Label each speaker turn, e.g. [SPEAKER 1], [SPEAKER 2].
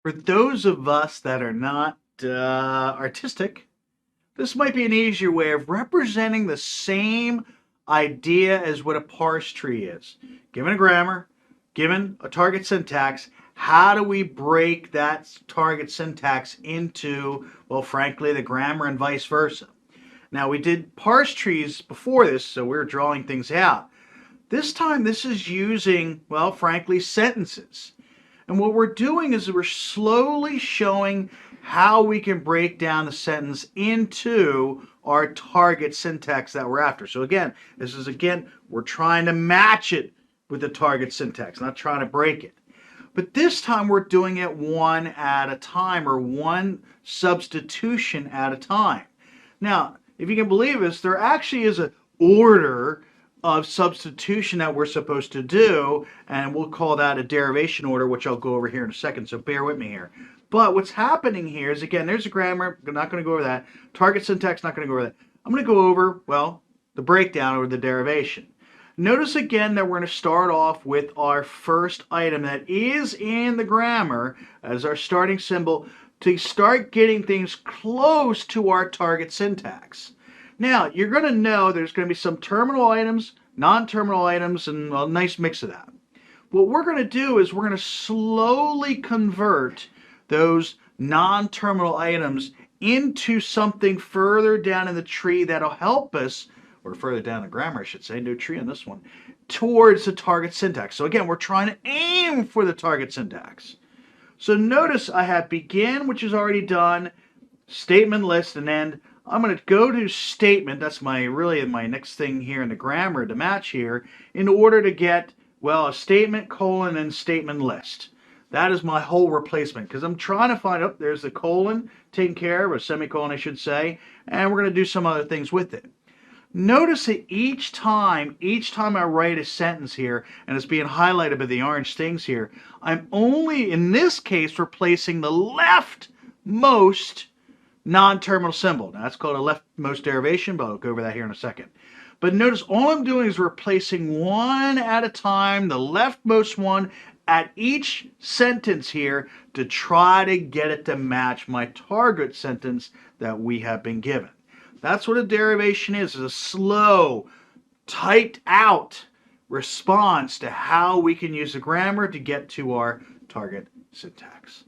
[SPEAKER 1] For those of us that are not artistic, this might be an easier way of representing the same idea as what a parse tree is. Given a grammar, given a target syntax, how do we break that target syntax into, well, frankly, the grammar and vice versa? Now, we did parse trees before this, so we're drawing things out. This time, this is using, well, frankly, sentences. And what we're doing is we're slowly showing how we can break down the sentence into our target syntax that we're after. So again, we're trying to match it with the target syntax, not trying to break it. But this time we're doing it one at a time, or one substitution at a time. Now, if you can believe this, there actually is an order of substitution that we're supposed to do, and we'll call that a derivation order, which I'll go over here in a second, so bear with me here. But what's happening here is, again, there's a grammar, I'm not going to go over that. Target syntax, not going to go over that. I'm going to go over, well, the breakdown or the derivation. Notice again that we're going to start off with our first item that is in the grammar as our starting symbol to start getting things close to our target syntax. Now, you're going to know there's going to be some terminal items, non-terminal items, and a nice mix of that. What we're going to do is we're going to slowly convert those non-terminal items into something further down in the tree that'll help us, or further down the grammar, I should say, no tree on this one, towards the target syntax. So again, we're trying to aim for the target syntax. So notice I have begin, which is already done, statement, list, and end. I'm going to go to statement, that's my next thing here in the grammar to match here, in order to get, well, a statement, colon, and statement list. That is my whole replacement, because I'm trying to find, oh, there's the colon taken care of, or semicolon I should say, and we're going to do some other things with it. Notice that each time I write a sentence here, and it's being highlighted by the orange things here, I'm only, in this case, replacing the leftmost non-terminal symbol. Now that's called a leftmost derivation, but I'll go over that here in a second. But notice all I'm doing is replacing one at a time, the leftmost one at each sentence here, to try to get it to match my target sentence that we have been given. That's what a derivation is a slow, typed out response to how we can use the grammar to get to our target syntax.